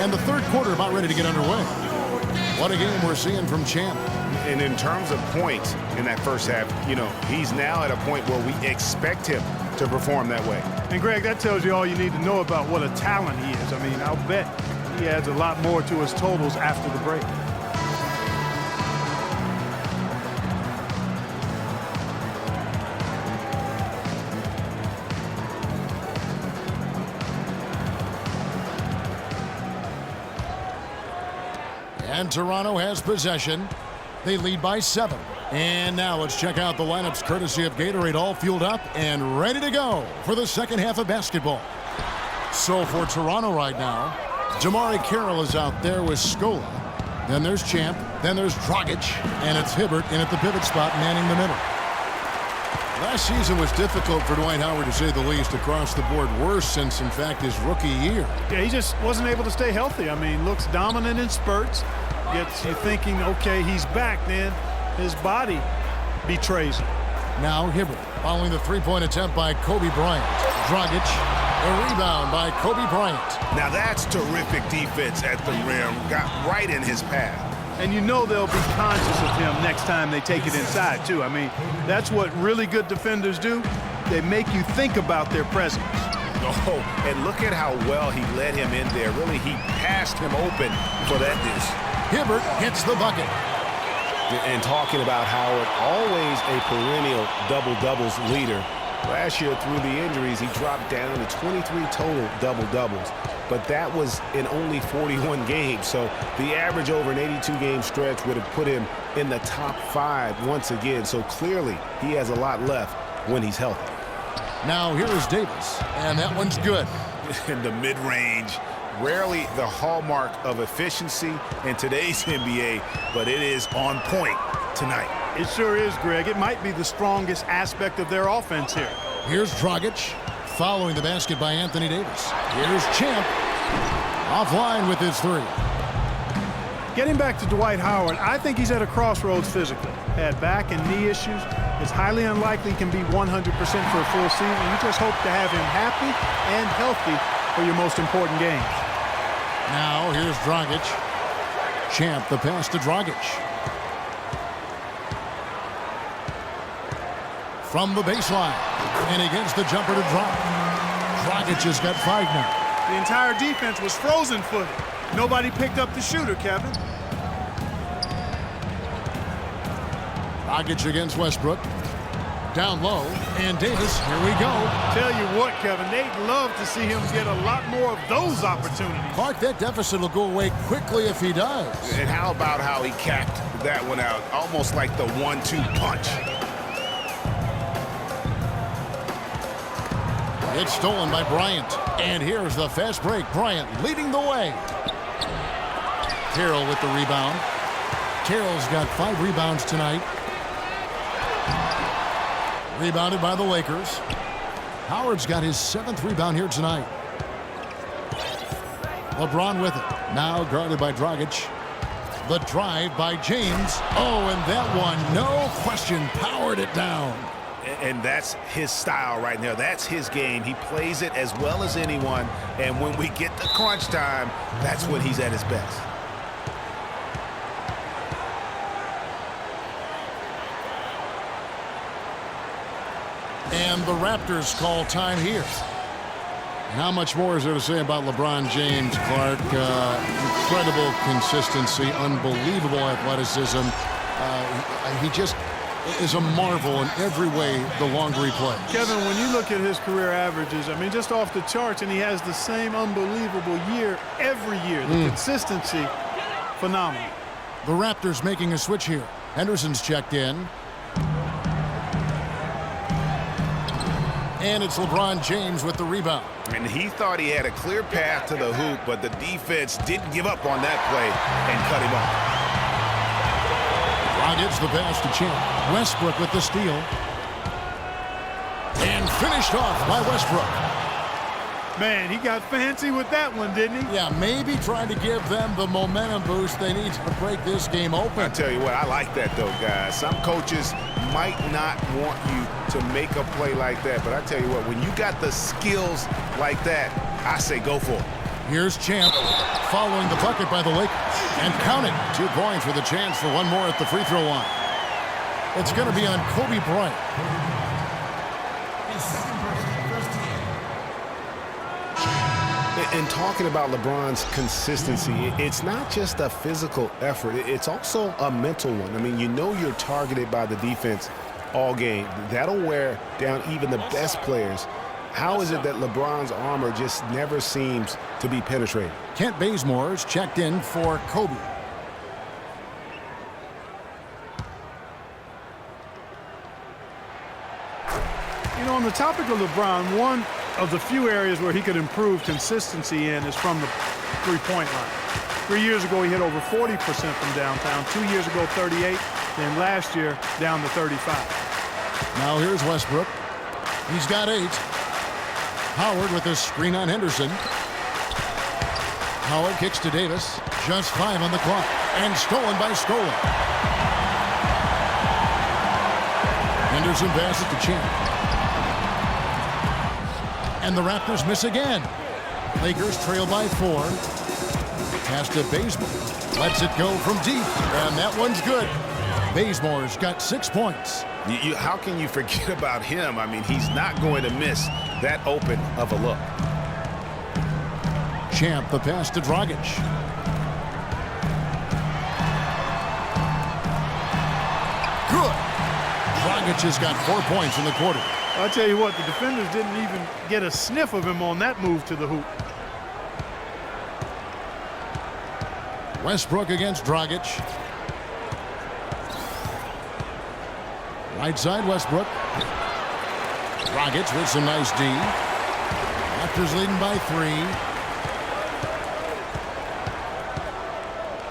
and the third quarter about ready to get underway. What a game we're seeing from Champ. And in terms of points in that first half, you know, he's now at a point where we expect him to perform that way. And, Greg, that tells you all you need to know about what a talent he is. I mean, I'll bet he adds a lot more to his totals after the break. And Toronto has possession. They lead by 7. And now let's check out the lineups courtesy of Gatorade, all fueled up and ready to go for the second half of basketball. So for Toronto right now, Damari Carroll is out there with Scola. Then there's Champ. Then there's Dragic. And it's Hibbert in at the pivot spot, manning the middle. Last season was difficult for Dwight Howard, to say the least, across the board. Worse since, in fact, his rookie year. Yeah, he just wasn't able to stay healthy. I mean, looks dominant in spurts. Gets you thinking, okay, he's back, then his body betrays him. Now Hibbert following the three-point attempt by Kobe Bryant. Dragic, a rebound by Kobe Bryant. Now that's terrific defense at the rim. Got right in his path. And you know they'll be conscious of him next time they take it inside, too. I mean, that's what really good defenders do. They make you think about their presence. Oh, and look at how well he led him in there. Really, he passed him open for that dish. Hibbert gets the bucket. And talking about Howard, always a perennial double-doubles leader. Last year, through the injuries, he dropped down to 23 total double-doubles. But that was in only 41 games. So the average over an 82-game stretch would have put him in the top 5 once again. So clearly, he has a lot left when he's healthy. Now here's Davis, and that one's good. In the mid-range, rarely the hallmark of efficiency in today's NBA, but it is on point tonight. It sure is, Greg. It might be the strongest aspect of their offense here. Here's Dragic, following the basket by Anthony Davis. Here's Champ, offline with his 3. Getting back to Dwight Howard, I think he's at a crossroads physically. Had back and knee issues. It's highly unlikely he can be 100% for a full season. You just hope to have him happy and healthy for your most important games. Now here's Dragic. Champ, the pass to Dragic. From the baseline. And he gets the jumper to drop. Dragic has got 5 now. The entire defense was frozen-footed. Nobody picked up the shooter, Kevin. Dragic against Westbrook. Down low. And Davis, here we go. Tell you what, Kevin, they'd love to see him get a lot more of those opportunities. Clark, that deficit will go away quickly if he does. And how about how he capped that one out? Almost like the 1-2 punch. It's stolen by Bryant. And here's the fast break. Bryant leading the way. Carroll with the rebound. Carroll's got 5 rebounds tonight. Rebounded by the Lakers. Howard's got his 7th rebound here tonight. LeBron with it. Now guarded by Dragic. The drive by James. Oh, and that one, no question, powered it down. And that's his style right now. That's his game. He plays it as well as anyone. And when we get to crunch time, that's when he's at his best. And the Raptors call time here. And how much more is there to say about LeBron James, Clark? Incredible consistency, unbelievable athleticism. He just is a marvel in every way the longer he plays. Kevin, when you look at his career averages, I mean, just off the charts, and he has the same unbelievable year every year. The consistency, phenomenal. The Raptors making a switch here. Henderson's checked in. And it's LeBron James with the rebound. And he thought he had a clear path to the hoop, but the defense didn't give up on that play and cut him off. Gets the pass to Champ. Westbrook with the steal. And finished off by Westbrook. Man, he got fancy with that one, didn't he? Yeah, maybe trying to give them the momentum boost they need to break this game open. I tell you what, I like that though, guys. Some coaches might not want you to make a play like that, but I tell you what, when you got the skills like that, I say go for it. Here's Champ following the bucket by the Lakers. And count it. 2 points with a chance for one more at the free throw line. It's going to be on Kobe Bryant. And talking about LeBron's consistency, it's not just a physical effort. It's also a mental one. I mean, you know you're targeted by the defense all game. That'll wear down even the best players. How is it that LeBron's armor just never seems to be penetrated? Kent Bazemore's checked in for Kobe. You know, on the topic of LeBron, one of the few areas where he could improve consistency in is from the three-point line. 3 years ago, he hit over 40% from downtown. 2 years ago, 38. Then last year, down to 35. Now here's Westbrook. He's got 8. Howard with a screen on Henderson. Howard kicks to Davis. Just 5 on the clock. And stolen by Scola. Henderson passes to Champ. And the Raptors miss again. Lakers trail by 4. Pass to Bazemore. Lets it go from deep. And that one's good. Bazemore's got 6 points. How can you forget about him? I mean, he's not going to miss that open of a look. Champ, the pass to Dragic. Good. Dragic has got 4 points in the quarter. I'll tell you what, the defenders didn't even get a sniff of him on that move to the hoop. Westbrook against Dragic. Right side, Westbrook. Dragic with some nice D. Raptors leading by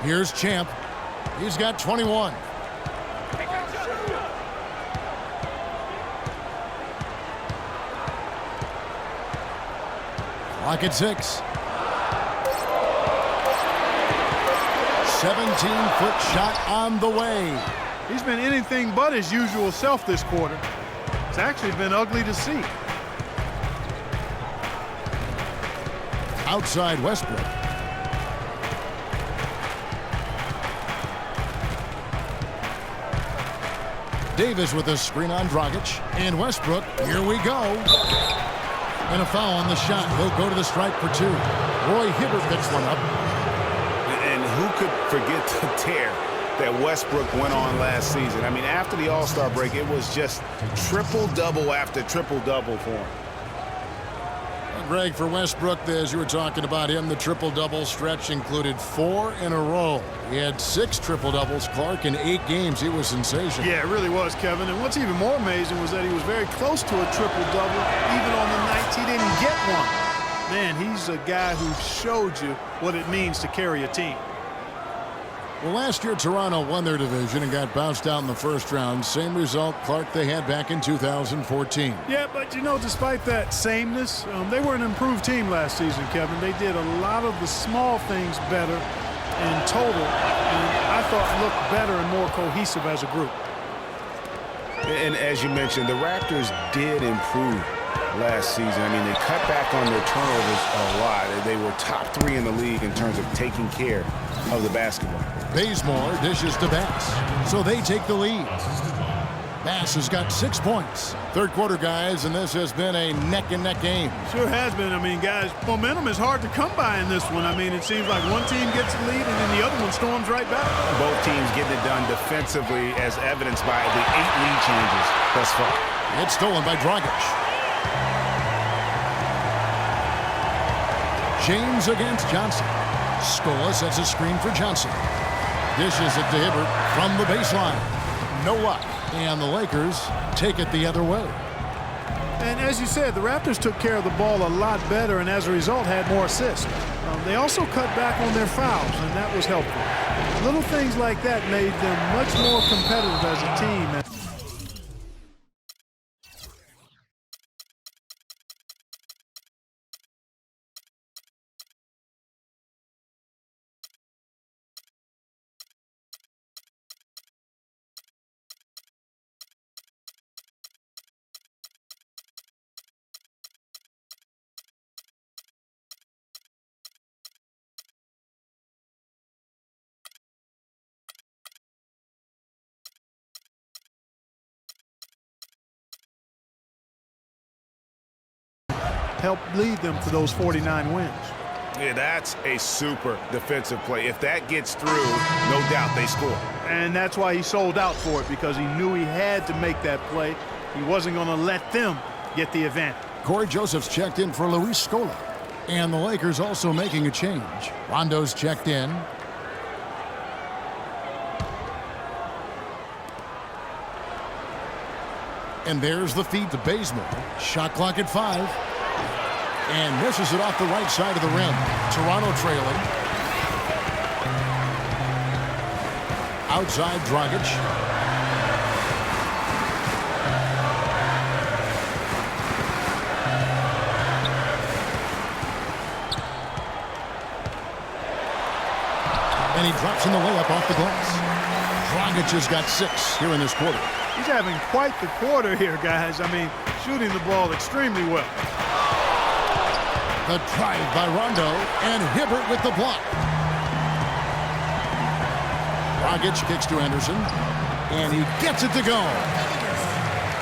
3. Here's Champ. He's got 21. Clock at 6. 17-foot shot on the way. He's been anything but his usual self this quarter. It's actually been ugly to see. Outside Westbrook. Davis with a screen on Dragic. And Westbrook, here we go. And a foul on the shot. He'll go to the stripe for 2. Roy Hibbert picks one up. And who could forget the tear that Westbrook went on last season? I mean, after the All-Star break, it was just triple-double after triple-double for him. And Greg, for Westbrook, as you were talking about him, the triple-double stretch included 4 in a row. He had 6 triple-doubles, Clark, in 8 games. He was sensational. Yeah, it really was, Kevin. And what's even more amazing was that he was very close to a triple-double, even on the nights he didn't get one. Man, he's a guy who showed you what it means to carry a team. Well, last year, Toronto won their division and got bounced out in the first round. Same result, Clark, they had back in 2014. Yeah, but, you know, despite that sameness, they were an improved team last season, Kevin. They did a lot of the small things better in total, and I thought looked better and more cohesive as a group. And as you mentioned, the Raptors did improve last season. I mean, they cut back on their turnovers a lot. They were top 3 in the league in terms of taking care of the basketball. Bazemore dishes to Bass, so they take the lead. Bass has got 6 points. Third quarter, guys, and this has been a neck-and-neck game. Sure has been. I mean, guys, momentum is hard to come by in this one. I mean, it seems like one team gets the lead and then the other one storms right back. Both teams getting it done defensively, as evidenced by the 8 lead changes thus far. It's stolen by Dragic. James against Johnson. Scola sets a screen for Johnson. Dishes it to Hibbert from the baseline. No luck. And the Lakers take it the other way. And as you said, the Raptors took care of the ball a lot better and as a result had more assists. They also cut back on their fouls, and that was helpful. Little things like that made them much more competitive as a team. helped lead them to those 49 wins. Yeah, that's a super defensive play. If that gets through, no doubt they score. And that's why he sold out for it, because he knew he had to make that play. He wasn't going to let them get the advantage. Corey Joseph's checked in for Luis Scola. And the Lakers also making a change. Rondo's checked in. And there's the feed to Bazemore. Shot clock at 5. And misses it off the right side of the rim. Toronto trailing. Outside Dragic. And he drops in the layup off the glass. Dragic has got 6 here in this quarter. He's having quite the quarter here, guys. I mean, shooting the ball extremely well. The drive by Rondo, and Hibbert with the block. Dragic kicks to Anderson, and he gets it to go.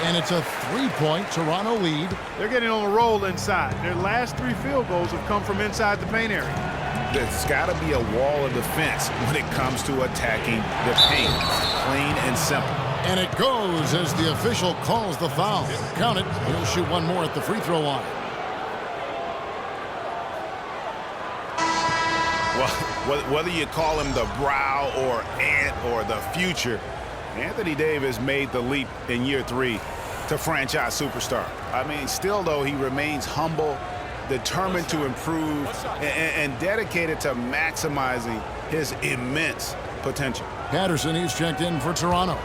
And it's a 3-point Toronto lead. They're getting on a roll inside. Their last 3 field goals have come from inside the paint area. There's got to be a wall of defense when it comes to attacking the paint. Plain and simple. And it goes as the official calls the foul. Count it. He'll shoot one more at the free throw line. Well, whether you call him the brow or ant or the future, Anthony Davis made the leap in year 3 to franchise superstar. I mean, still, though, he remains humble, determined to improve, and dedicated to maximizing his immense potential. Patterson, he's checked in for Toronto.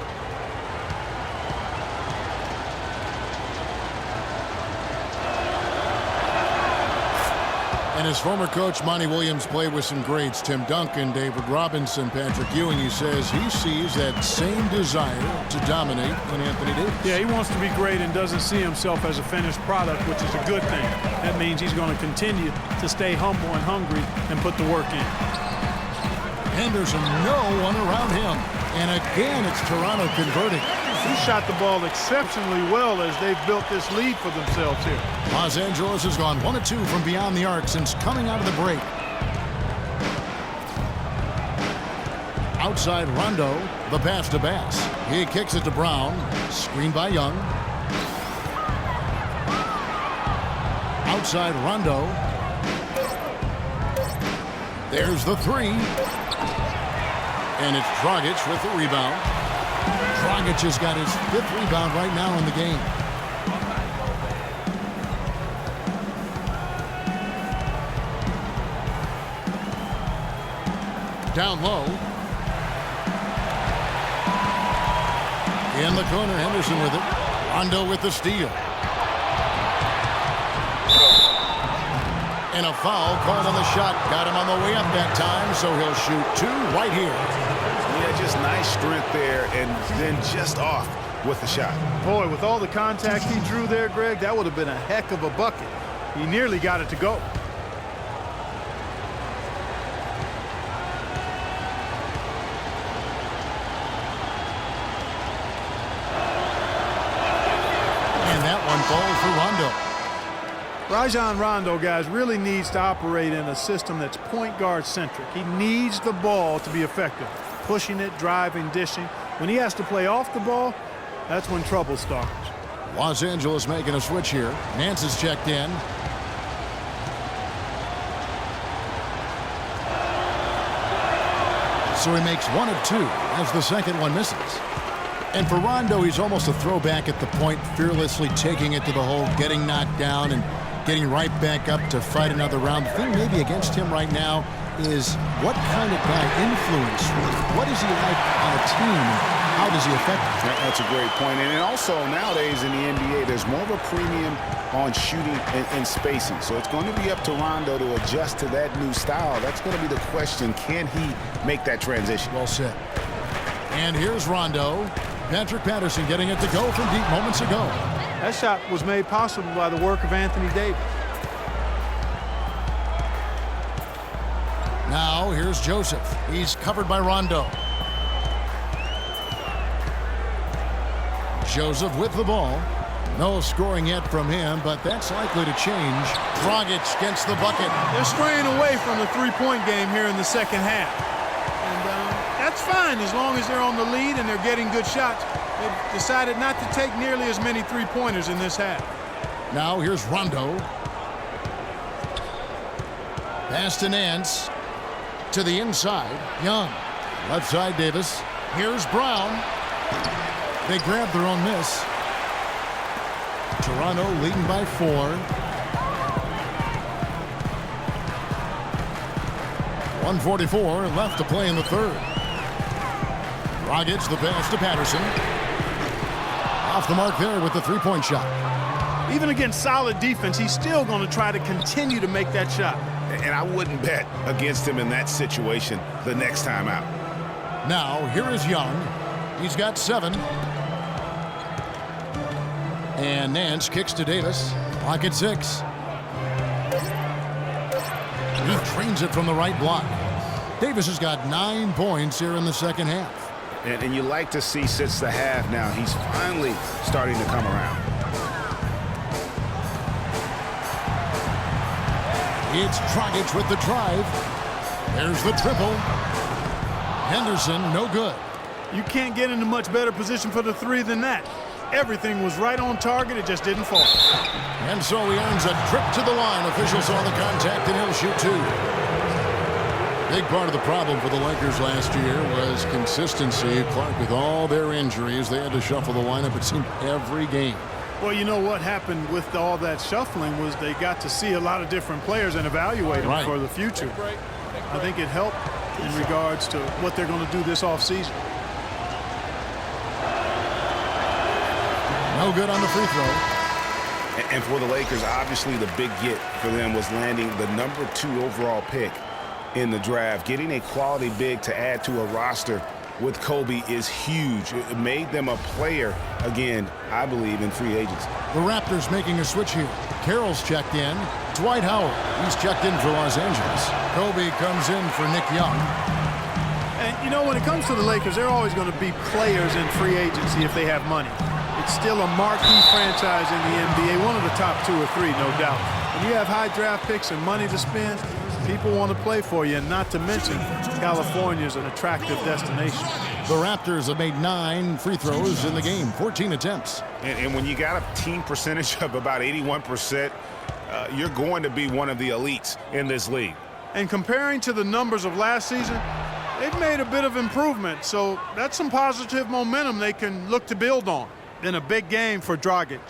And his former coach, Monty Williams, played with some greats. Tim Duncan, David Robinson, Patrick Ewing. He says he sees that same desire to dominate in Anthony Davis. Yeah, he wants to be great and doesn't see himself as a finished product, which is a good thing. That means he's going to continue to stay humble and hungry and put the work in. Henderson, no one around him. And again, it's Toronto converting. He shot the ball exceptionally well as they've built this lead for themselves here. Los Angeles has gone 1 of 2 from beyond the arc since coming out of the break. Outside Rondo, the pass to Bass. He kicks it to Brown. Screened by Young. Outside Rondo. There's the 3. And it's Dragic with the rebound. Dragic has got his 5th rebound right now in the game. Down low. In the corner, Henderson with it. Rondo with the steal. And a foul called on the shot. Got him on the way up that time, so he'll shoot 2 right here. Yeah, just nice strength there, and then just off with the shot. Boy, with all the contact he drew there, Greg, that would have been a heck of a bucket. He nearly got it to go. And that one falls for Rondo. Rajon Rondo, guys, really needs to operate in a system that's point guard centric. He needs the ball to be effective. Pushing it, driving, dishing. When he has to play off the ball, that's when trouble starts. Los Angeles making a switch here. Nance is checked in. So he makes 1 of 2 as the second one misses. And for Rondo, he's almost a throwback at the point, fearlessly taking it to the hole, getting knocked down, and getting right back up to fight another round. The thing maybe against him right now is what kind of guy influence? What is he like on a team? How does he affect it? That's a great point. And also nowadays in the NBA, there's more of a premium on shooting and spacing. So it's going to be up to Rondo to adjust to that new style. That's going to be the question. Can he make that transition? Well said. And here's Rondo. Patrick Patterson getting it to go from deep moments ago. That shot was made possible by the work of Anthony Davis. Now here's Joseph. He's covered by Rondo. Joseph with the ball. No scoring yet from him, but that's likely to change. Dragic gets the bucket. They're straying away from the three-point game here in the second half. And that's fine as long as they're on the lead and they're getting good shots. They've decided not to take nearly as many three-pointers in this half. Now here's Rondo. Pass to Nance. To the inside. Young. Left side Davis. Here's Brown. They grab their own miss. Toronto leading by 4. .144 left to play in the third. Dragic the pass to Patterson. Off the mark there with the three-point shot. Even against solid defense, he's still going to try to continue to make that shot. And I wouldn't bet against him in that situation the next time out. Now, here is Young. He's got 7. And Nance kicks to Davis. Clock at 6. He trains it from the right block. Davis has got 9 points here in the second half. And you like to see since the half now, he's finally starting to come around. It's Dragic with the drive. There's the triple. Henderson, no good. You can't get into much better position for the three than that. Everything was right on target. It just didn't fall. And so he earns a trip to the line. Officials saw the contact, and he'll shoot 2. Big part of the problem for the Lakers last year was consistency. Clark, with all their injuries, they had to shuffle the lineup, it seemed, every game. Well, you know what happened with all that shuffling was they got to see a lot of different players and evaluate them for the future. I think it helped in regards to what they're going to do this offseason. No good on the free throw. And for the Lakers, obviously the big get for them was landing the number 2 overall pick in the draft. Getting a quality big to add to a roster with Kobe is huge. It made them a player, again, I believe, in free agency. The Raptors making a switch here. Carroll's checked in. Dwight Howard, he's checked in for Los Angeles. Kobe comes in for Nick Young. And, you know, when it comes to the Lakers, they're always going to be players in free agency if they have money. It's still a marquee franchise in the NBA, one of the top 2 or 3, no doubt. When you have high draft picks and money to spend, people want to play for you, and not to mention California is an attractive destination. The Raptors have made 9 free throws in the game, 14 attempts. And when you got a team percentage of about 81%, you're going to be one of the elites in this league. And comparing to the numbers of last season, they've made a bit of improvement, so that's some positive momentum they can look to build on. Then a big game for Dragic.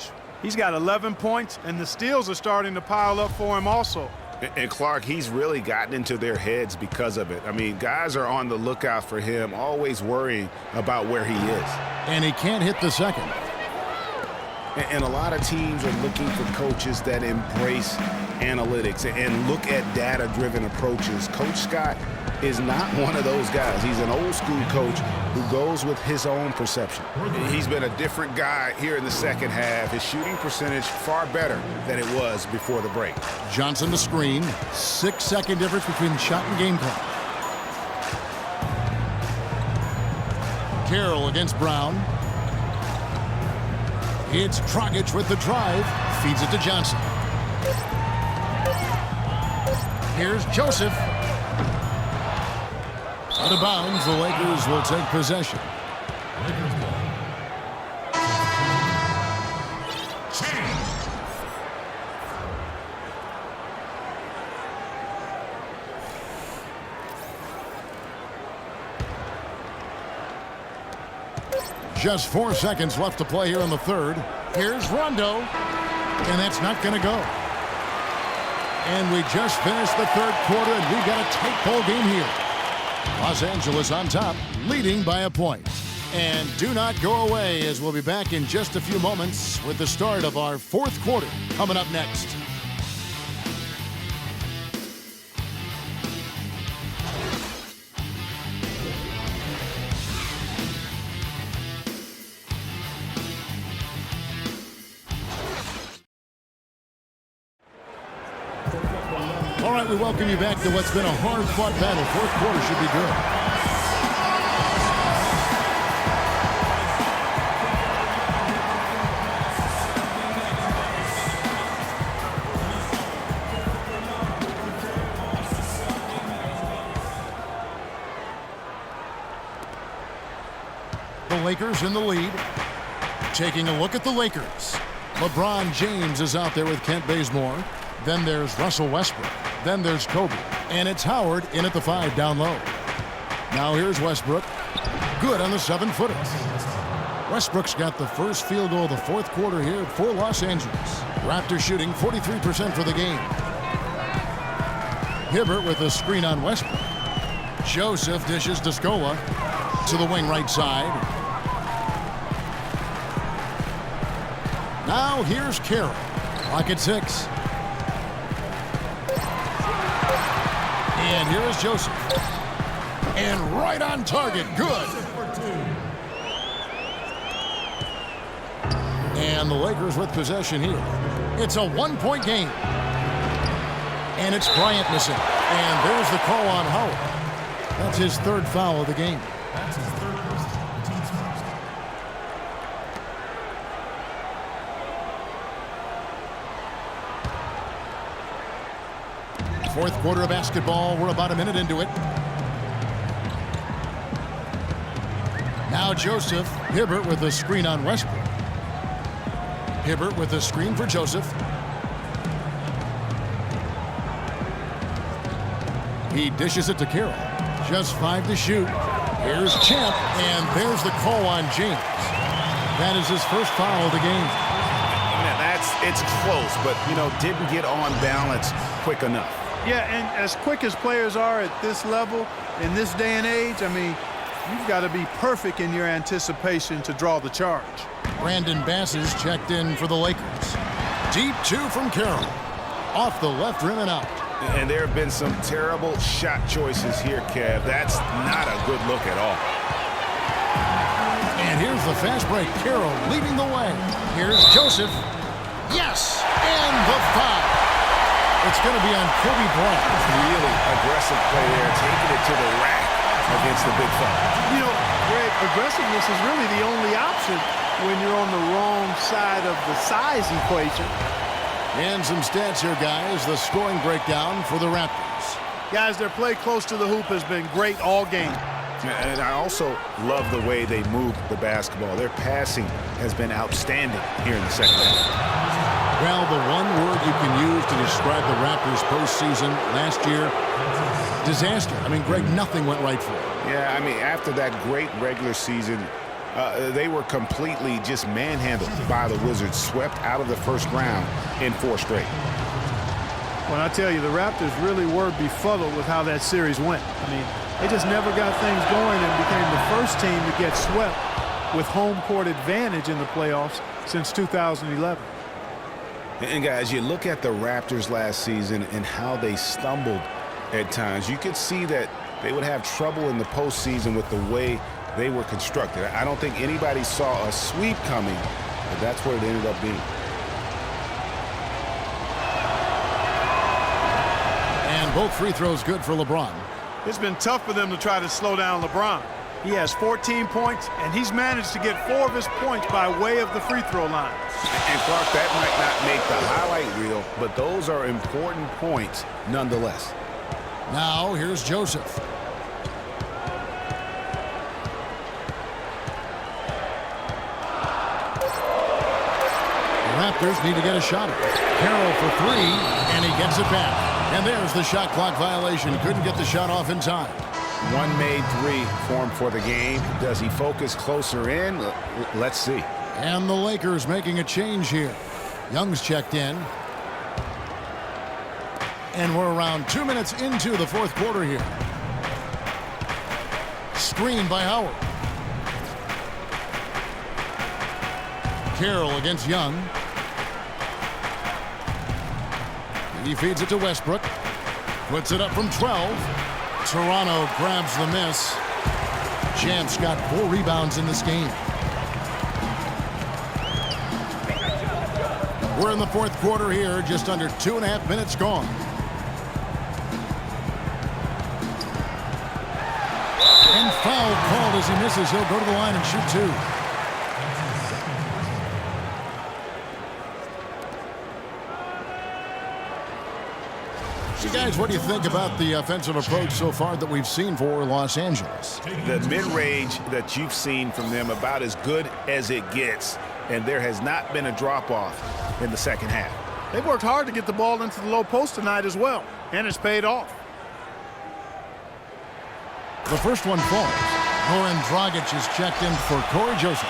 He's got 11 points, and the steals are starting to pile up for him also. And Clark, he's really gotten into their heads because of it. I mean, guys are on the lookout for him, always worrying about where he is. And he can't hit the second. And a lot of teams are looking for coaches that embrace analytics and look at data-driven approaches. Coach Scott is not one of those guys. He's an old-school coach who goes with his own perception. He's been a different guy here in the second half. His shooting percentage far better than it was before the break. Johnson to screen. 6-second difference between shot and game clock. Carroll against Brown. It's Dragic with the drive. Feeds it to Johnson. Here's Joseph. Out of bounds, the Lakers will take possession. Just 4 seconds left to play here in the third. Here's Rondo, and that's not going to go. And we just finished the third quarter, and we've got a tight ball game here. Los Angeles on top, leading by a point. And do not go away, as we'll be back in just a few moments with the start of our fourth quarter coming up next. All right, we welcome you back to what's been a hard-fought battle. Fourth quarter should be good. Lakers in the lead. Taking a look at the Lakers. LeBron James is out there with Kent Bazemore. Then there's Russell Westbrook. Then there's Kobe. And it's Howard in at the 5 down low. Now here's Westbrook. Good on the 7-footer. Westbrook's got the first field goal of the fourth quarter here for Los Angeles. Raptors shooting 43% for the game. Hibbert with a screen on Westbrook. Joseph dishes to Scola to the wing right side. Now here's Carroll. Clock at 6. And here is Joseph. And right on target. Good. And the Lakers with possession here. It's a 1-point game. And it's Bryant missing. And there's the call on Howard. That's his 3rd foul of the game. That's his 3rd personal, team's first. Fourth quarter of basketball. We're about a minute into it. Now Joseph. Hibbert with a screen on Westbrook. Hibbert with a screen for Joseph. He dishes it to Carroll. Just 5 to shoot. Here's Champ, and there's the call on James. That is his first foul of the game. It's close, but, didn't get on balance quick enough. Yeah, and as quick as players are at this level, in this day and age, I mean, you've got to be perfect in your anticipation to draw the charge. Brandon Bass is checked in for the Lakers. Deep 2 from Carroll. Off the left rim and out. And there have been some terrible shot choices here, Kev. That's not a good look at all. And here's the fast break. Carroll leading the way. Here's Joseph. Yes! And the foul. It's going to be on Kobe Bryant. Really aggressive play there, taking it to the rack against the big fella. Greg, aggressiveness is really the only option when you're on the wrong side of the size equation. And some stats here, guys. The scoring breakdown for the Raptors. Guys, their play close to the hoop has been great all game. And I also love the way they move the basketball. Their passing has been outstanding here in the second half. Well, the one word you can use to describe the Raptors postseason last year, disaster. I mean, Greg, nothing went right for them. Yeah, I mean, after that great regular season, they were completely just manhandled by the Wizards, swept out of the first round in 4 straight. When I tell you, the Raptors really were befuddled with how that series went. I mean, they just never got things going and became the first team to get swept with home court advantage in the playoffs since 2011. And guys, you look at the Raptors last season and how they stumbled at times. You could see that they would have trouble in the postseason with the way they were constructed. I don't think anybody saw a sweep coming, but that's what it ended up being. And both free throws good for LeBron. It's been tough for them to try to slow down LeBron. He has 14 points, and he's managed to get 4 of his points by way of the free throw line. And Clark, that might not make the highlight reel, but those are important points nonetheless. Now here's Joseph. The Raptors need to get a shot at it. Carroll for 3, and he gets it back. And there's the shot clock violation. Couldn't get the shot off in time. 1 made 3 for him for the game. Does he focus closer in? Let's see. And the Lakers making a change here. Young's checked in. And we're around 2 minutes into the fourth quarter here. Screen by Howard. Carroll against Young. He feeds it to Westbrook. Puts it up from 12. Toronto grabs the miss. Champ's got 4 rebounds in this game. We're in the fourth quarter here, just under 2.5 minutes gone. And foul called as he misses. He'll go to the line and shoot 2. Guys, what do you think about the offensive approach so far that we've seen for Los Angeles? The mid-range that you've seen from them about as good as it gets, and there has not been a drop-off in the second half. They've worked hard to get the ball into the low post tonight as well, and it's paid off. The first one falls. Goran Dragic is checked in for Corey Joseph.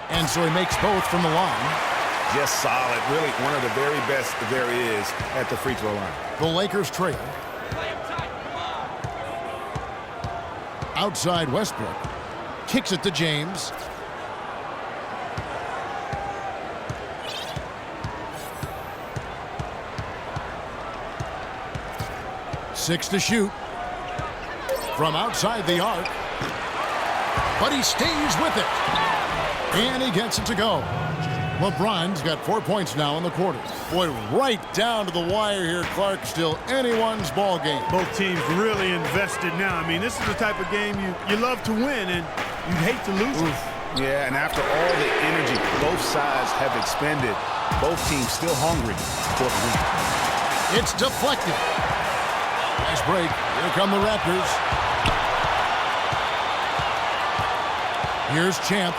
And so he makes both from the line. Just solid. Really one of the very best there is at the free throw line. The Lakers trail. Outside Westbrook. Kicks it to James. Six to shoot. From outside the arc. But he stays with it. And he gets it to go. LeBron's got 4 points now in the quarter. Boy, right down to the wire here, Clark. Still anyone's ball game. Both teams really invested now. I mean, this is the type of game you love to win, and you'd hate to lose it. Yeah, and after all the energy both sides have expended, both teams still hungry for the win. It's deflected. Nice break. Here come the Raptors. Here's Champ.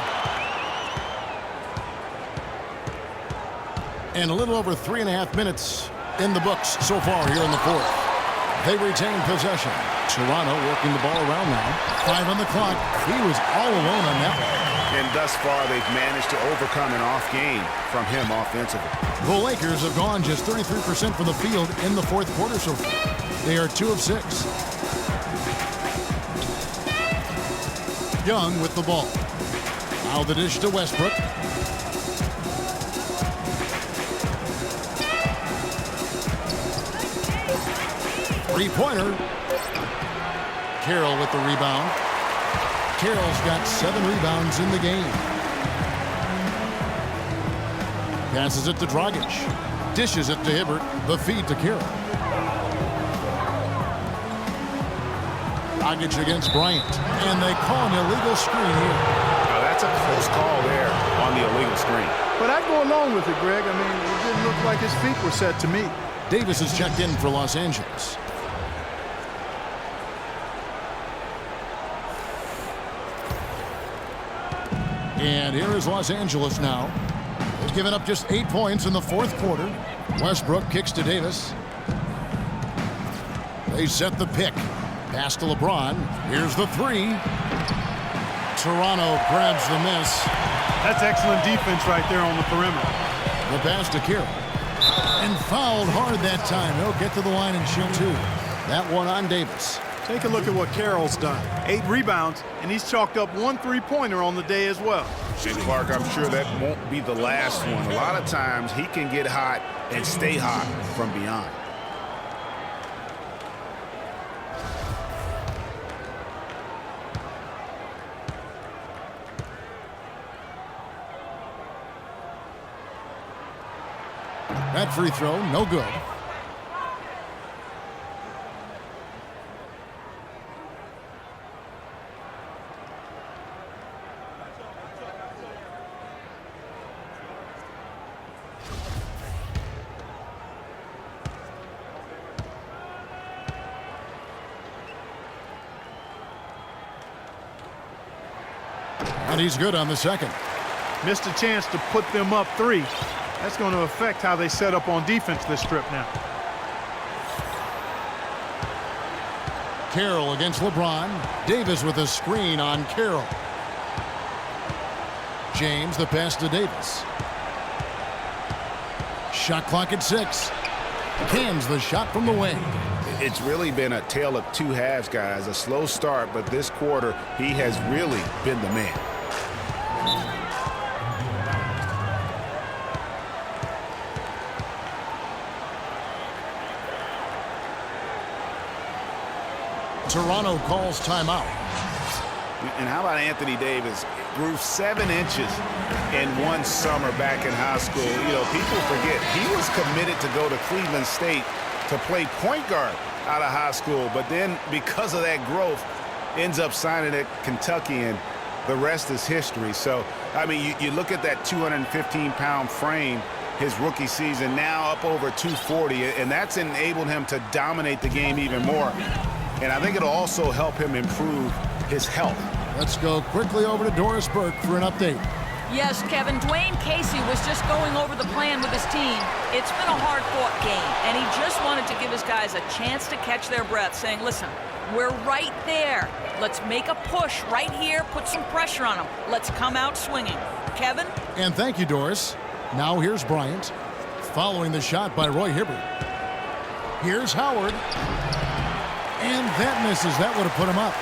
And a little over 3.5 minutes in the books so far here in the fourth. They retain possession. Toronto working the ball around now. 5 on the clock. He was all alone on that one. And thus far, they've managed to overcome an off game from him offensively. The Lakers have gone just 33% from the field in the fourth quarter so far. They are 2 of 6. Young with the ball. Now the dish to Westbrook. Three-pointer. Carroll with the rebound. Carroll's got 7 rebounds in the game. Passes it to Dragic. Dishes it to Hibbert. The feed to Carroll. Dragic against Bryant. And they call an illegal screen here. Now that's a close call there on the illegal screen. But I'd go along with it, Greg. I mean, it didn't look like his feet were set to me. Davis is checked in for Los Angeles. And here is Los Angeles now. They've given up just 8 points in the fourth quarter. Westbrook kicks to Davis. They set the pick. Pass to LeBron. Here's the three. Toronto grabs the miss. That's excellent defense right there on the perimeter. The pass to Carroll. And fouled hard that time. He'll get to the line and shoot 2. That one on Davis. Take a look at what Carroll's done. 8 rebounds, and he's chalked up 1 3-pointer on the day as well. And Clark, I'm sure that won't be the last one. A lot of times he can get hot and stay hot from beyond. That free throw, no good. And he's good on the second. Missed a chance to put them up 3. That's going to affect how they set up on defense this trip now. Carroll against LeBron. Davis with a screen on Carroll. James, the pass to Davis. Shot clock at 6. Cans the shot from the wing. It's really been a tale of 2 halves, guys. A slow start, but this quarter, he has really been the man. Toronto calls timeout. And how about Anthony Davis? Grew 7 inches in one summer back in high school. You know, people forget he was committed to go to Cleveland State to play point guard out of high school. But then because of that growth, ends up signing at Kentucky, and the rest is history. So, I mean, you look at that 215-pound frame, his rookie season, now up over 240, and that's enabled him to dominate the game even more. And I think it'll also help him improve his health. Let's go quickly over to Doris Burke for an update. Yes, Kevin, Dwayne Casey was just going over the plan with his team. It's been a hard-fought game, and he just wanted to give his guys a chance to catch their breath, saying, listen, we're right there. Let's make a push right here, put some pressure on them. Let's come out swinging. Kevin? And thank you, Doris. Now here's Bryant, following the shot by Roy Hibbert. Here's Howard. And that misses. That would have put him up.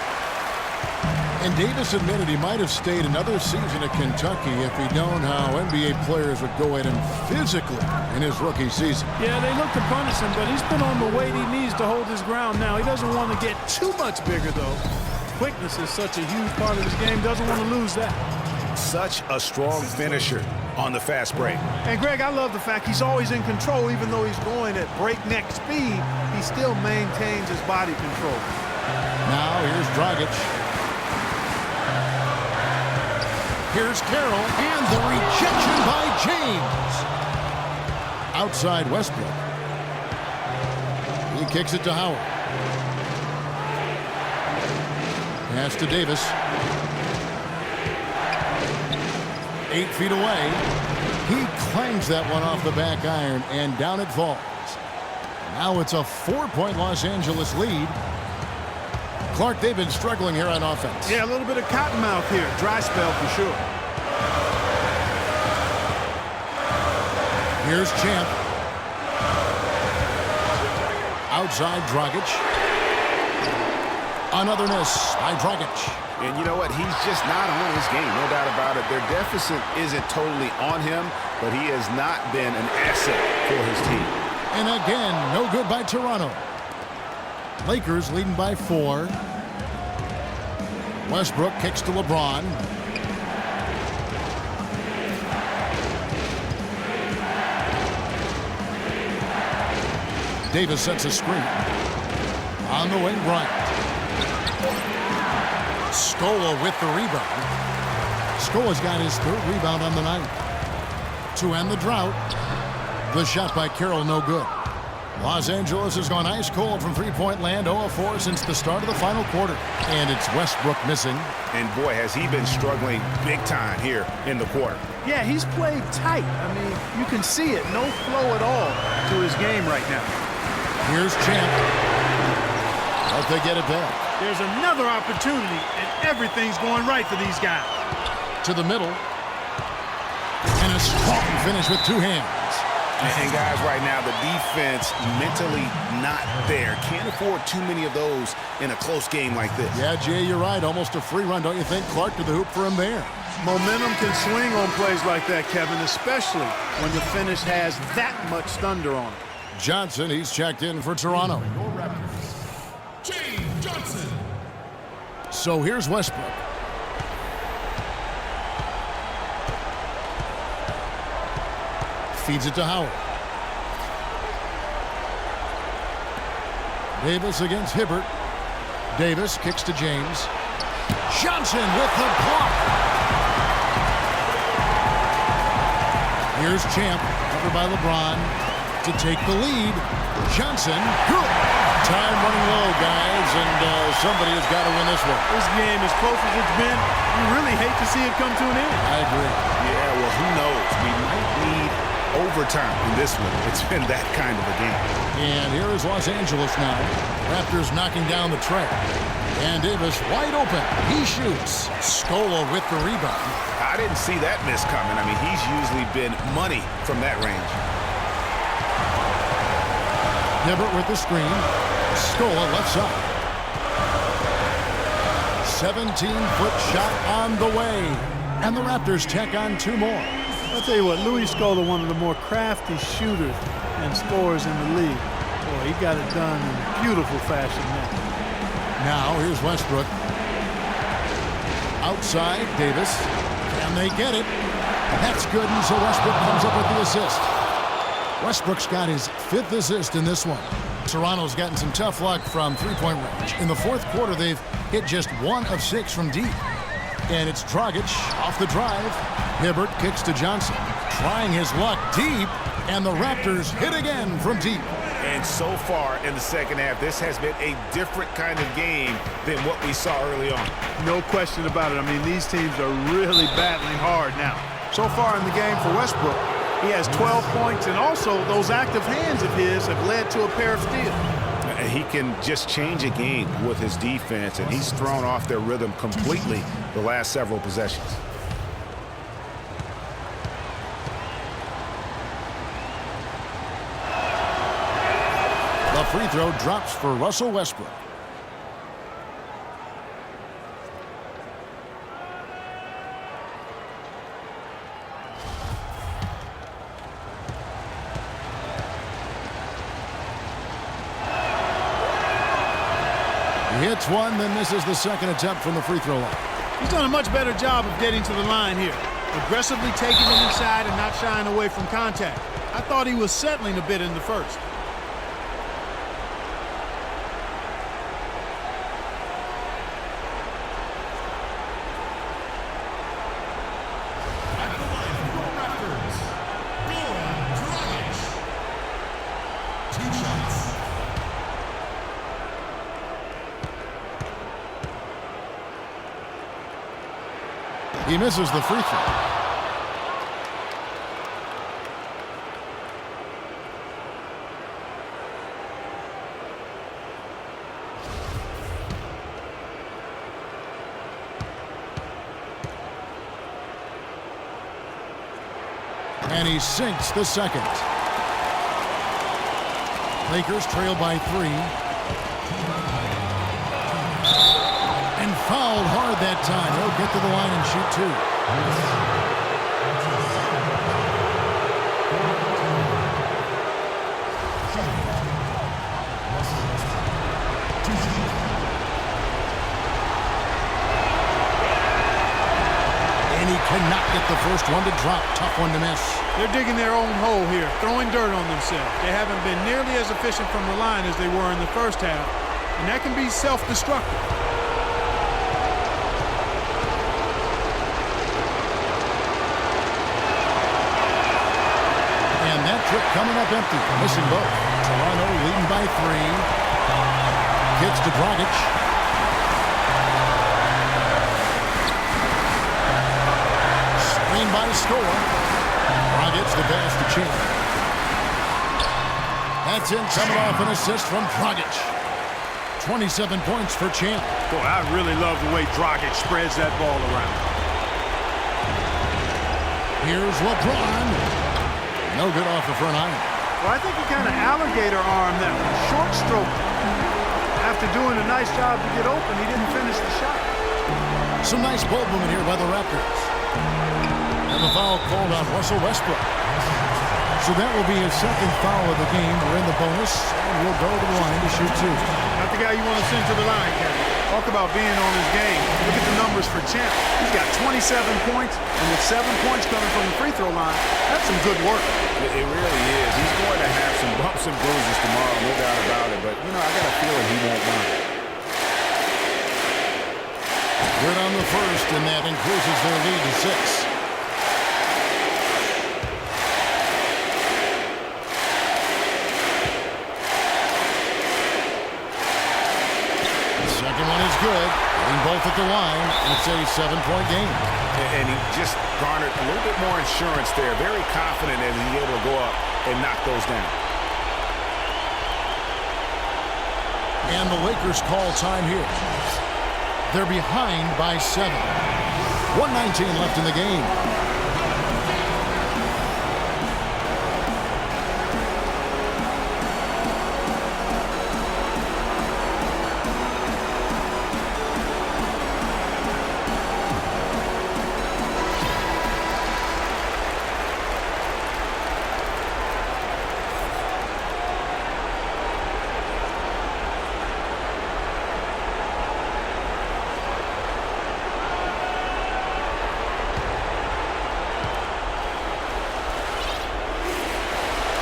And Davis admitted he might have stayed another season at Kentucky if he'd known how NBA players would go at him physically in his rookie season. Yeah, they look to punish him, but he's been on the weight he needs to hold his ground now. He doesn't want to get too much bigger, though. Quickness is such a huge part of his game. Doesn't want to lose that. Such a strong finisher on the fast break. And, Greg, I love the fact he's always in control. Even though he's going at breakneck speed, he still maintains his body control. Now here's Dragic. Here's Carroll, and the rejection by James. Outside Westbrook. He kicks it to Howard. Pass to Davis. 8 feet away. He clangs that one off the back iron, and down it falls. Now it's a 4-point Los Angeles lead. Clark, they've been struggling here on offense. Yeah, a little bit of cottonmouth here. Dry spell for sure. Here's Champ. Outside Dragic. Another miss by Dragic. And you know what? He's just not on his game, no doubt about it. Their deficit isn't totally on him, but he has not been an asset for his team. And again, no good by Toronto. Lakers leading by 4. Westbrook kicks to LeBron. Davis sets a screen. On the wing, Bryant. Scola with the rebound. Scola's got his 3rd rebound on the night. To end the drought, the shot by Carroll, no good. Los Angeles has gone ice cold from three-point land, 0-4 since the start of the final quarter. And it's Westbrook missing. And boy, has he been struggling big time here in the quarter. Yeah, he's played tight. I mean, you can see it. No flow at all to his game right now. Here's Champ. Hope they get it back. There's another opportunity, and everything's going right for these guys. To the middle. And a strong finish with 2 hands. And guys, right now, the defense mentally not there. Can't afford too many of those in a close game like this. Yeah, Jay, you're right. Almost a free run, don't you think? Clark to the hoop for him there. Momentum can swing on plays like that, Kevin, especially when the finish has that much thunder on it. Johnson, he's checked in for Toronto. Your Raptors, James Johnson. So here's Westbrook. Feeds it to Howard. Davis against Hibbert. Davis kicks to James. Johnson with the block. Here's Champ, covered by LeBron, to take the lead. Johnson, good. Time running low, guys, and somebody has got to win this one. This game, as close as it's been, you really hate to see it come to an end. I agree. Yeah, well, who knows? We might need overtime in this one. It's been that kind of a game. And here is Los Angeles now. Raptors knocking down the tray. And Davis wide open. He shoots. Scola with the rebound. I didn't see that miss coming. I mean, he's usually been money from that range. Hibbert with the screen. Scola left side. 17-foot shot on the way. And the Raptors tack on 2 more. I'll tell you what, Louis Scola, one of the more crafty shooters and scorers in the league. Boy, he got it done in beautiful fashion now. Now here's Westbrook. Outside, Davis. Can they get it? That's good, and so Westbrook comes up with the assist. Westbrook's got his 5th assist in this one. Toronto's gotten some tough luck from three-point range. In the fourth quarter, they've hit just 1 of 6 from deep. And it's Dragic off the drive. Hibbert kicks to Johnson, trying his luck deep, and the Raptors hit again from deep. And so far in the second half, this has been a different kind of game than what we saw early on. No question about it. I mean, these teams are really battling hard now. So far in the game for Westbrook, he has 12 points, and also those active hands of his have led to a pair of steals. He can just change a game with his defense, and he's thrown off their rhythm completely the last several possessions. The free throw drops for Russell Westbrook. He hits one, then misses the second attempt from the free throw line. He's done a much better job of getting to the line here, aggressively taking it inside and not shying away from contact. I thought he was settling a bit in the first. At the line for your Raptors, Goran Dragic. 2 shots. He misses the free throw. And he sinks the second. Lakers trail by 3. And fouled hard that time. He'll get to the line and shoot 2. And he cannot get the first one to drop. Tough one to miss. They're digging their own hole here, throwing dirt on themselves. They haven't been nearly as efficient from the line as they were in the first half, and that can be self-destructive. And that trip coming up empty. Missing both. Toronto leading by 3. Gets to Dragic. Screen by Score. Dragic the pass to Chin. That's in, coming off an assist from Dragic. 27 points for Chin. Boy, I really love the way Dragic spreads that ball around. Here's LeBron. No good off the front iron. Well, I think he kind of alligator armed that one. Short stroke. After doing a nice job to get open, he didn't finish the shot. Some nice ball movement here by the Raptors. And the foul called on Russell Westbrook. So that will be his second foul of the game. We're in the bonus, and we'll go to the line to shoot 2. Not the guy you want to send to the line, Kevin. Talk about being on his game. Look at the numbers for Champ. He's got 27 points, and with 7 points coming from the free throw line, that's some good work. It really is. He's going to have some bumps and bruises tomorrow, no doubt about it. But, I got a feeling he won't mind. Good on the first, and that increases their lead to 6. Second one is good. Getting both at the line. It's a 7-point game. And he just garnered a little bit more insurance there. Very confident that he's able to go up and knock those down. And the Lakers call time here. They're behind by 7. 1:19 left in the game.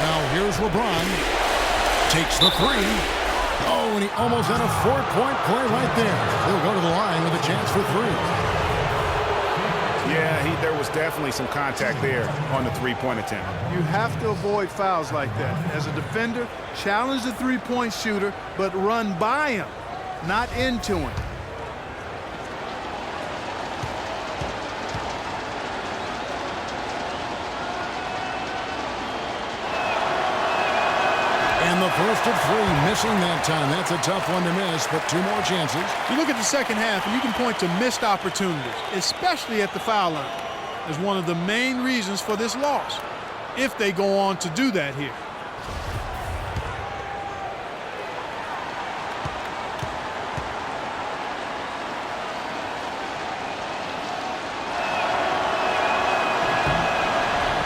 Now here's LeBron. Takes the three. Oh, and he almost had a 4-point play right there. He'll go to the line with a chance for three. Yeah, there was definitely some contact there on the three-point attempt. You have to avoid fouls like that. As a defender, challenge the three-point shooter, but run by him, not into him. And the first of three, missing that time. That's a tough one to miss, but two more chances. You look at the second half, and you can point to missed opportunities, especially at the foul line, as one of the main reasons for this loss, if they go on to do that here.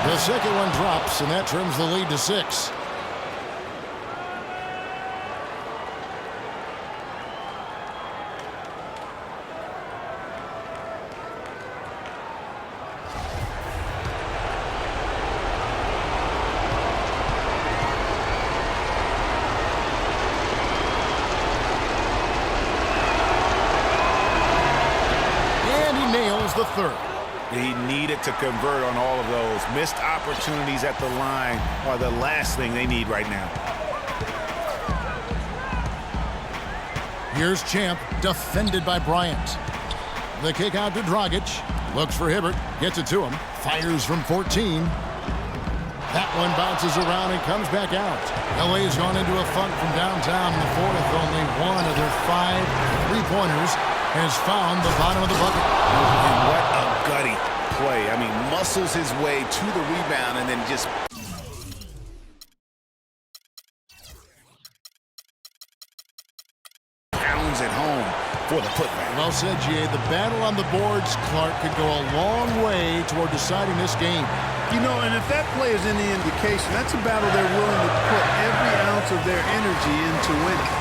The second one drops, and that trims the lead to 6. The third. He needed to convert on all of those. Missed opportunities at the line are the last thing they need right now. Here's Champ, defended by Bryant. The kick out to Dragic. Looks for Hibbert, gets it to him. Fires from 14. That one bounces around and comes back out. LA's gone into a funk from downtown in the fourth. Only one of their 5 3-pointers has found the bottom of the bucket. And what a gutty play. I mean, muscles his way to the rebound and then just pounds it home for the putback. Well said, G.A. The battle on the boards, Clark, could go a long way toward deciding this game. You know, and if that play is any indication, that's a battle they're willing to put every ounce of their energy into winning.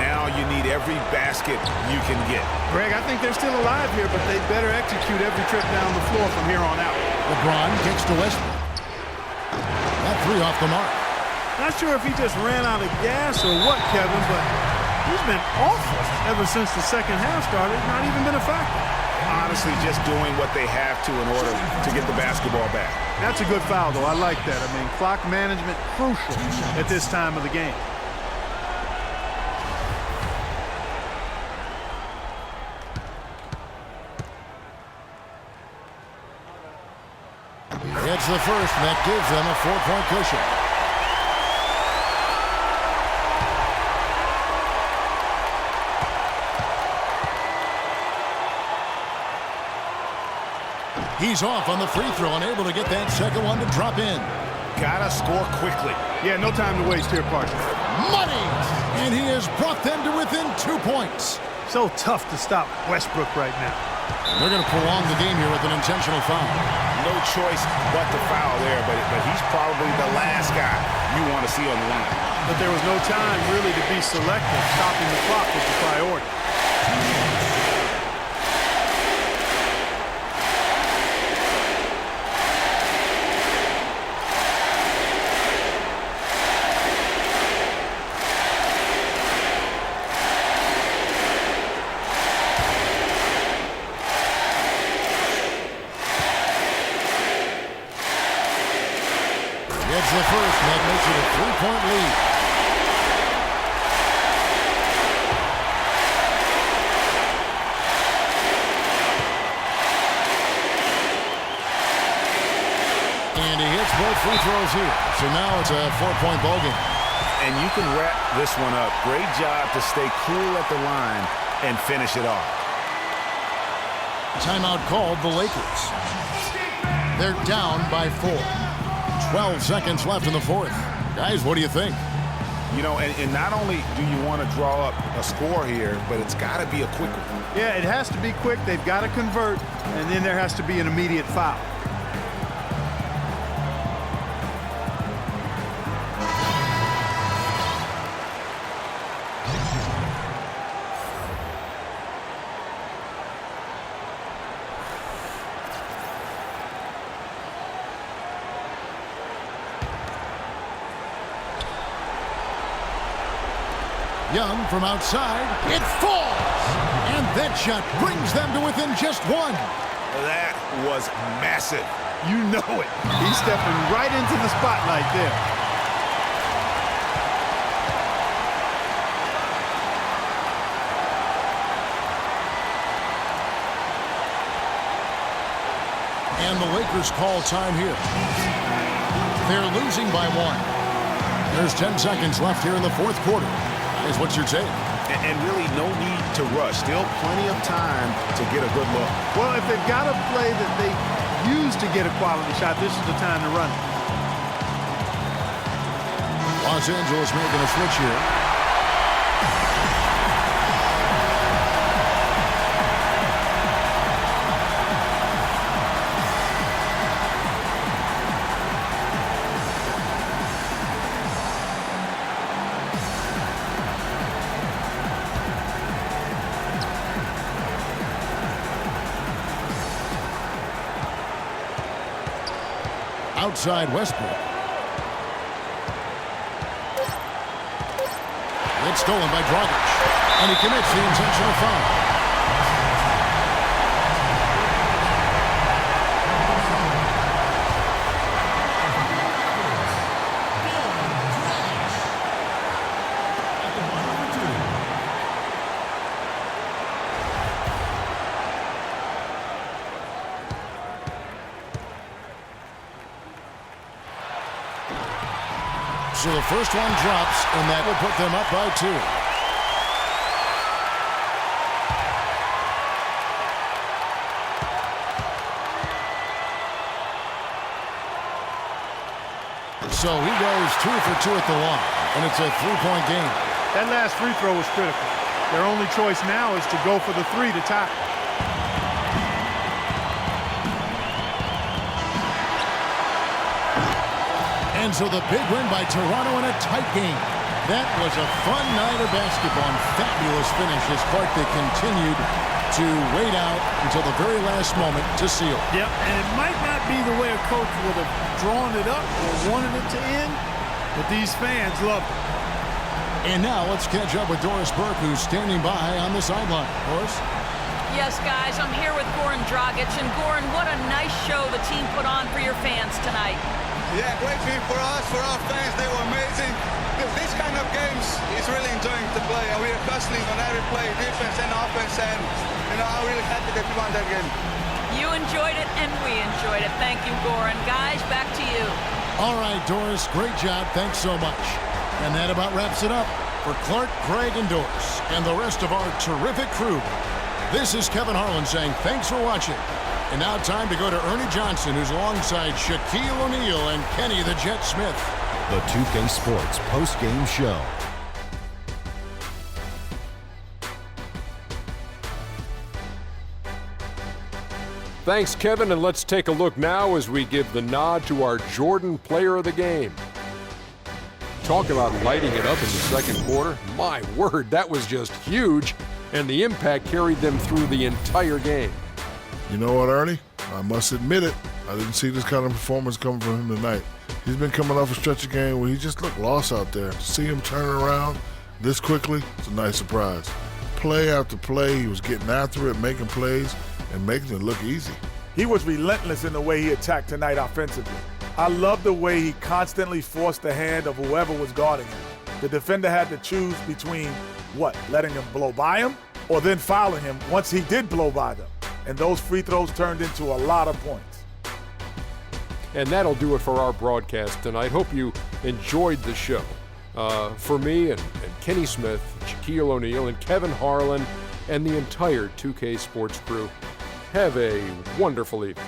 Now you need every basket you can get. Greg, I think they're still alive here, but they better execute every trip down the floor from here on out. LeBron kicks to Westbrook. That three off the mark. Not sure if he just ran out of gas or what, Kevin, but he's been awful ever since the second half started. Not even been a factor. Honestly, just doing what they have to in order to get the basketball back. That's a good foul, though. I like that. I mean, clock management crucial at this time of the game. It's the first, and that gives them a 4-point cushion. He's off on the free throw and able to get that second one to drop in. Gotta score quickly. Yeah, no time to waste here, partner. Money! And he has brought them to within 2 points. So tough to stop Westbrook right now. They're going to prolong the game here with an intentional foul. No choice but to foul there, but he's probably the last guy you want to see on the line. But there was no time really to be selective. Stopping the clock was the priority. It's the first, and that makes it a 3-point lead. And he hits both free throws here. So now it's a 4-point ball game. And you can wrap this one up. Great job to stay cool at the line and finish it off. Timeout called the Lakers. They're down by 4. 12 seconds left in the fourth. Guys, what do you think? You know, and not only do you want to draw up a score here, but it's got to be a quick one. Yeah, it has to be quick. They've got to convert, and then there has to be an immediate foul. Young from outside. It falls! And that shot brings them to within just one. That was massive. You know it. He's stepping right into the spotlight there. And the Lakers call time here. They're losing by 1. There's 10 seconds left here in the fourth quarter. Is what's your take? And really no need to rush. Still plenty of time to get a good look. Well, if they've got a play that they use to get a quality shot, this is the time to run it. Los Angeles making a switch here. Outside Westbrook. It's stolen by Dragic. And he commits the intentional foul. So the first one drops, and that will put them up by 2. So he goes 2 for 2 at the line, and it's a 3-point game. That last free throw was critical. Their only choice now is to go for the 3 to tie. And so the big win by Toronto in a tight game. That was a fun night of basketball and fabulous finish as Clark, they continued to wait out until the very last moment to seal. Yep, and it might not be the way a coach would have drawn it up or wanted it to end, but these fans love it. And now let's catch up with Doris Burke, who's standing by on the sideline. Doris? Yes, guys, I'm here with Goran Dragic. And Goran, what a nice show the team put on for your fans tonight. Yeah, great game for us, for our fans. They were amazing. This kind of games is really enjoying to play, and we are hustling on every play, defense and offense, and I'm really happy that we won that game. You enjoyed it, and we enjoyed it. Thank you, Goran. Guys, back to you. All right, Doris, great job. Thanks so much. And that about wraps it up for Clark, Craig, and Doris, and the rest of our terrific crew. This is Kevin Harlan saying thanks for watching. And now time to go to Ernie Johnson, who's alongside Shaquille O'Neal and Kenny the Jet Smith. The 2K Sports post-game show. Thanks, Kevin, and let's take a look now as we give the nod to our Jordan Player of the Game. Talk about lighting it up in the second quarter. My word, that was just huge, and the impact carried them through the entire game. You know what, Ernie? I must admit it. I didn't see this kind of performance coming from him tonight. He's been coming off a stretch of game where he just looked lost out there. To see him turn around this quickly, it's a nice surprise. Play after play, he was getting after it, making plays, and making it look easy. He was relentless in the way he attacked tonight offensively. I love the way he constantly forced the hand of whoever was guarding him. The defender had to choose between, letting him blow by him or then fouling him once he did blow by them. And those free throws turned into a lot of points. And that'll do it for our broadcast tonight. Hope you enjoyed the show. For me and Kenny Smith, Shaquille O'Neal, and Kevin Harlan, and the entire 2K Sports crew, have a wonderful evening.